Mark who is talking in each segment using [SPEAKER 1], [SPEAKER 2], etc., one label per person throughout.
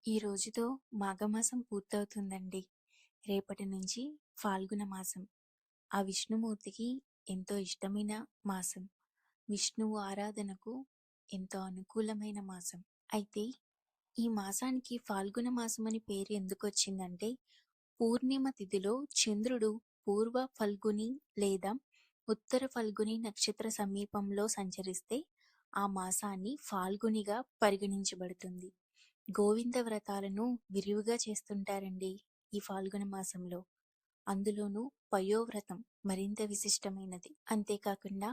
[SPEAKER 1] ఈ రోజుతో మాఘమాసం పూర్తవుతుందండి. రేపటి నుంచి ఫాల్గుణ మాసం. ఆ విష్ణుమూర్తికి ఎంతో ఇష్టమైన మాసం. విష్ణువు ఆరాధనకు ఎంతో అనుకూలమైన మాసం. అయితే ఈ మాసానికి ఫాల్గుణ మాసం అని పేరు ఎందుకొచ్చిందంటే, పూర్ణిమ తిథిలో చంద్రుడు పూర్వ ఫల్గుని లేదా ఉత్తర ఫల్గుని నక్షత్ర సమీపంలో సంచరిస్తే ఆ మాసాన్ని ఫాల్గునిగా పరిగణించబడుతుంది. గోవింద వ్రతాలను విరివిగా చేస్తుంటారండి ఈ ఫాల్గుణ మాసంలో. అందులోనూ పయోవ్రతం మరింత విశిష్టమైనది. అంతేకాకుండా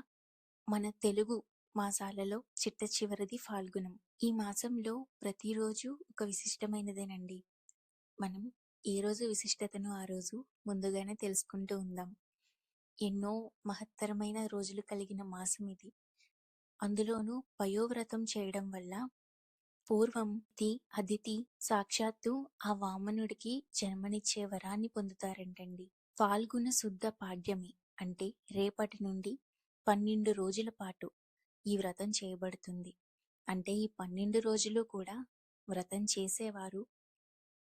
[SPEAKER 1] మన తెలుగు మాసాలలో చిట్ట చివరిది ఫాల్గుణం. ఈ మాసంలో ప్రతిరోజు ఒక విశిష్టమైనదేనండి. మనం ఏ రోజు విశిష్టతను ఆ రోజు ముందుగానే తెలుసుకుంటూ ఉందాం. ఎన్నో మహత్తరమైన రోజులు కలిగిన మాసం ఇది. అందులోనూ పయోవ్రతం చేయడం వల్ల పూర్వం అదితి సాక్షాత్తు ఆ వామనుడికి జన్మనిచ్చే వరాన్ని పొందుతారంటండి. ఫాల్గుణ శుద్ధ పాడ్యమి అంటే రేపటి నుండి 12 రోజుల పాటు ఈ వ్రతం చేయబడుతుంది. అంటే ఈ 12 రోజులు కూడా వ్రతం చేసేవారు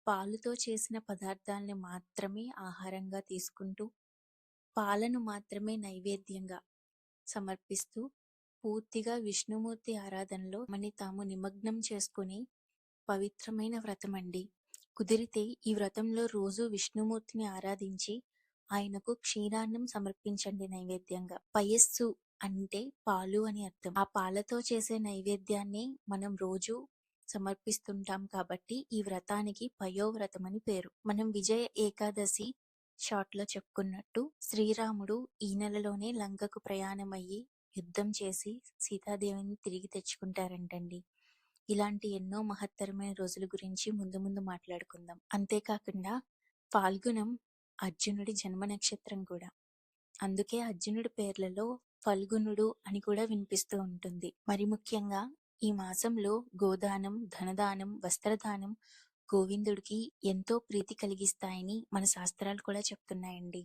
[SPEAKER 1] పాలుతో చేసిన పదార్థాలను మాత్రమే ఆహారంగా తీసుకుంటూ, పాలను మాత్రమే నైవేద్యంగా సమర్పిస్తూ పూర్తిగా విష్ణుమూర్తి ఆరాధనలో మని తాము నిమగ్నం చేసుకుని పవిత్రమైన వ్రతం అండి. కుదిరితే ఈ వ్రతంలో రోజు విష్ణుమూర్తిని ఆరాధించి ఆయనకు క్షీరాన్నం సమర్పించండి నైవేద్యంగా. పయస్సు అంటే పాలు అని అర్థం. ఆ పాలతో చేసే నైవేద్యాన్ని మనం రోజు సమర్పిస్తుంటాం కాబట్టి ఈ వ్రతానికి పయోవ్రతం అని పేరు. మనం విజయ ఏకాదశి షార్ట్ లో చెప్పుకున్నట్టు శ్రీరాముడు ఈ నెలలోనే లంకకు ప్రయాణమయ్యి యుద్ధం చేసి సీతాదేవిని తిరిగి తెచ్చుకుంటారంటండి. ఇలాంటి ఎన్నో మహత్తరమైన రోజుల గురించి ముందు ముందు మాట్లాడుకుందాం. అంతేకాకుండా ఫాల్గుణం అర్జునుడి జన్మ నక్షత్రం కూడా. అందుకే అర్జునుడి పేర్లలో ఫల్గుణుడు అని కూడా వినిపిస్తూ ఉంటుంది. మరి ముఖ్యంగా ఈ మాసంలో గోదానం, ధనదానం, వస్త్రదానం గోవిందుడికి ఎంతో ప్రీతి కలిగిస్తాయని మన శాస్త్రాలు కూడా చెప్తున్నాయండి.